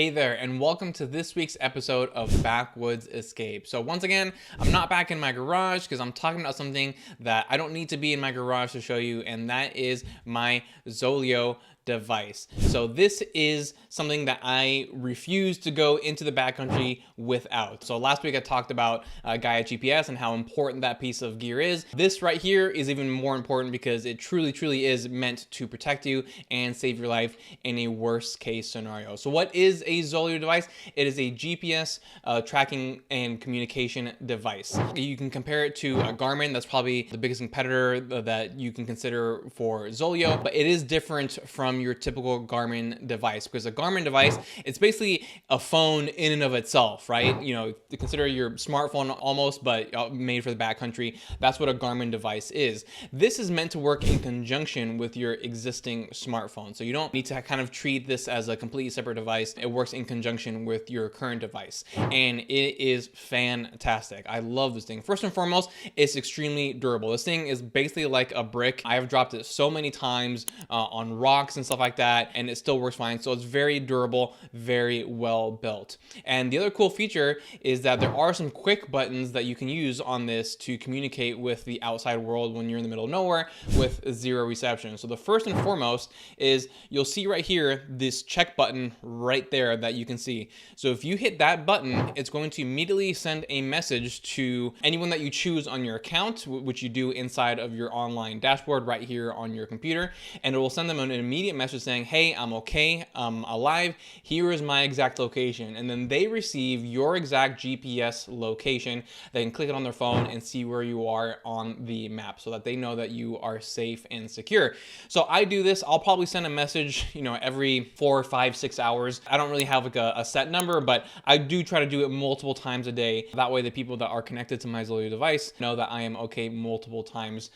Hey there, and welcome to this week's episode of Backwoods Escape. So once again, I'm not back in my garage because I'm talking about something that I don't need to be in my garage to show you, and that is my Zoleo device. So this is something that I refuse to go into the backcountry without. So last week I talked about Gaia GPS and how important that piece of gear is. This right here is even more important because it truly is meant to protect you and save your life in a worst case scenario. So what is a Zoleo device? It is a GPS tracking and communication device. You can compare it to a Garmin. That's probably the biggest competitor that you can consider for Zoleo, but it is different from your typical Garmin device, because a Garmin device, it's basically a phone in and of itself, right? You know, consider your smartphone almost, but made for the backcountry. That's what a Garmin device is. This is meant to work in conjunction with your existing smartphone. So you don't need to kind of treat this as a completely separate device. It works in conjunction with your current device, and it is fantastic. I love this thing. First and foremost, it's extremely durable. This thing is basically like a brick. I've dropped it so many times on rocks and stuff like that, and it still works fine. So it's very durable, very well built. And the other cool feature is that there are some quick buttons that you can use on this to communicate with the outside world when you're in the middle of nowhere with zero reception. So the first and foremost is you'll see right here this check button right there that you can see. So if you hit that button, it's going to immediately send a message to anyone that you choose on your account, which you do inside of your online dashboard right here on your computer, and it will send them an immediate message saying, hey, I'm okay, I'm alive, here is my exact location. And then they receive your exact GPS location. They can click it on their phone and see where you are on the map so that they know that you are safe and secure. So I do this, I'll probably send a message, every 4, 5, 6 hours. I don't really have like a set number, but I do try to do it multiple times a day. That way the people that are connected to my Zoleo device know that I am okay multiple times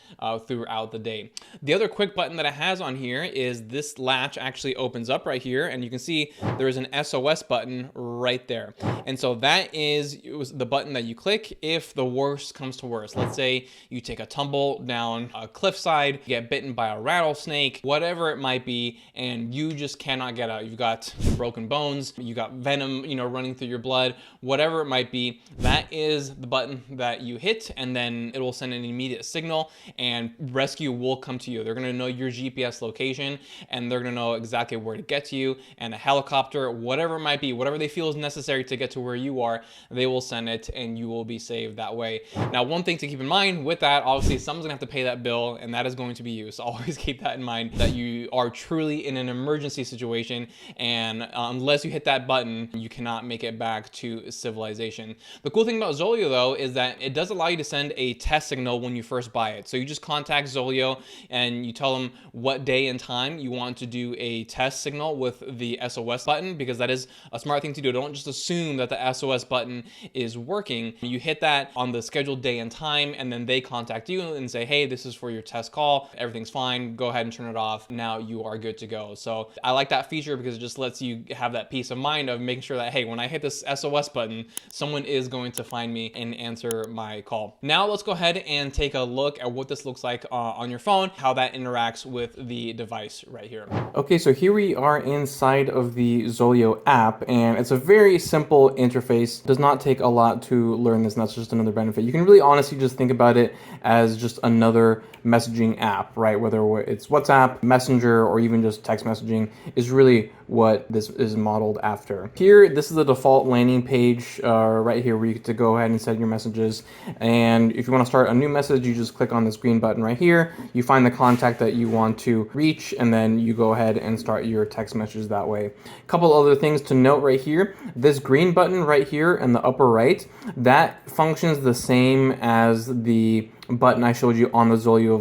throughout the day. The other quick button that it has on here is this latch actually opens up right here, and you can see there is an SOS button right there. And so that is the button that you click if the worst comes to worst. Let's say you take a tumble down a cliffside, get bitten by a rattlesnake, whatever it might be, and you just cannot get out. You've got broken bones, you got venom, running through your blood, whatever it might be. That is the button that you hit, and then it will send an immediate signal, and rescue will come to you. They're going to know your GPS location, and they're going to know exactly where to get to you, and a helicopter, whatever it might be, whatever they feel is necessary to get to where you are, they will send it, and you will be saved that way. Now, one thing to keep in mind with that, obviously someone's going to have to pay that bill, and that is going to be you. So always keep that in mind, that you are truly in an emergency situation, and unless you hit that button, you cannot make it back to civilization. The cool thing about Zoleo though is that it does allow you to send a test signal when you first buy it. So you just contact Zoleo and you tell them what day and time you want to do a test signal with the SOS button, because that is a smart thing to do. Don't just assume that the SOS button is working. You hit that on the scheduled day and time, and then they contact you and say, hey, this is for your test call, everything's fine, go ahead and turn it off, now you are good to go. So I like that feature because it just lets you have that peace of mind of making sure that, hey, when I hit this SOS button, someone is going to find me and answer my call. Now let's go ahead and take a look at what this looks like on your phone, how that interacts with the device right here. Okay, so here we are inside of the Zoleo app, and it's a very simple interface. It does not take a lot to learn this, and that's just another benefit. You can really honestly just think about it as just another messaging app, right? Whether it's WhatsApp, Messenger, or even just text messaging is really what this is modeled after. Here, this is the default landing page right here where you get to go ahead and send your messages. And if you want to start a new message, you just click on this green button right here. You find the contact that you want to reach, and then you go ahead and start your text messages that way. A couple other things to note right here. This green button right here in the upper right, that functions the same as the button I showed you on the Zoleo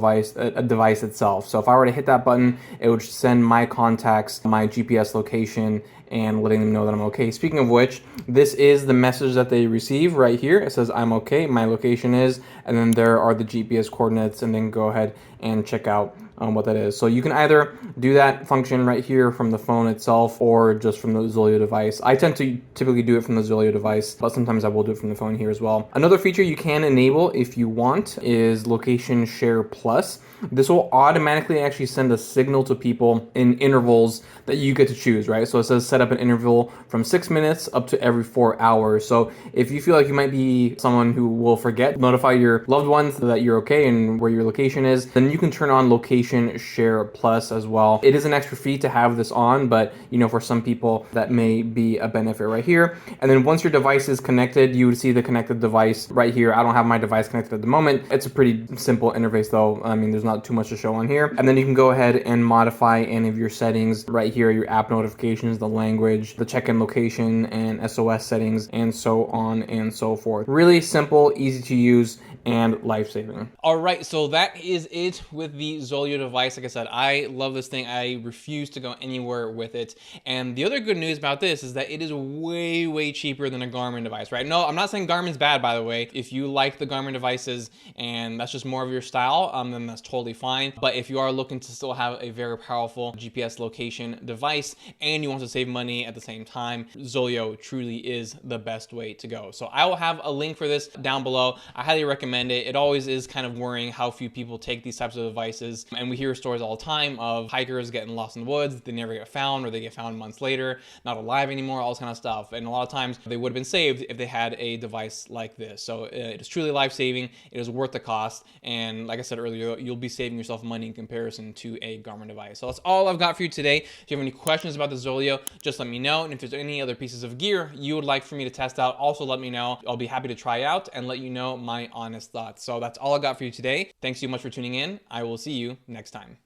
device itself. So if I were to hit that button, it would send my contacts my GPS location and letting them know that I'm okay. Speaking of which, this is the message that they receive right here. It says I'm okay, my location is, and then there are the GPS coordinates, and then go ahead and check out what that is. So you can either do that function right here from the phone itself or just from the Zoleo device. I tend to typically do it from the Zoleo device, but sometimes I will do it from the phone here as well. Another feature you can enable if you want is Location Share Plus. This will automatically actually send a signal to people in intervals that you get to choose, right? So it says set up an interval from 6 minutes up to every 4 hours. So if you feel like you might be someone who will forget, notify your loved ones that you're okay and where your location is, then you can turn on Location Share Plus as well. It is an extra fee to have this on, but for some people that may be a benefit right here. And then once your device is connected, you would see the connected device right here. I don't have my device connected at the moment. It's a pretty simple interface though. I mean, there's not too much to show on here. And then you can go ahead and modify any of your settings right here, your app notifications, the language, the check-in location, and SOS settings, and so on and so forth. Really simple, easy to use, and life-saving. All right, so that is it with the Zoleo device. Like I said, I love this thing. I refuse to go anywhere with it. And the other good news about this is that it is way, way cheaper than a Garmin device, right? No, I'm not saying Garmin's bad, by the way. If you like the Garmin devices and that's just more of your style, then that's totally fine. But if you are looking to still have a very powerful GPS location device and you want to save money at the same time, Zoleo truly is the best way to go. So I will have a link for this down below. I highly recommend it. It always is kind of worrying how few people take these types of devices. And we hear stories all the time of hikers getting lost in the woods, they never get found, or they get found months later, not alive anymore, all this kind of stuff. And a lot of times they would have been saved if they had a device like this. So it is truly life-saving. It is worth the cost. And like I said earlier, you'll be saving yourself money in comparison to a Garmin device. So that's all I've got for you today. If you have any questions about the Zoleo, just let me know. And if there's any other pieces of gear you would like for me to test out, also let me know. I'll be happy to try out and let you know my honest thoughts. So that's all I got for you today. Thanks so much for tuning in. I will see you next time.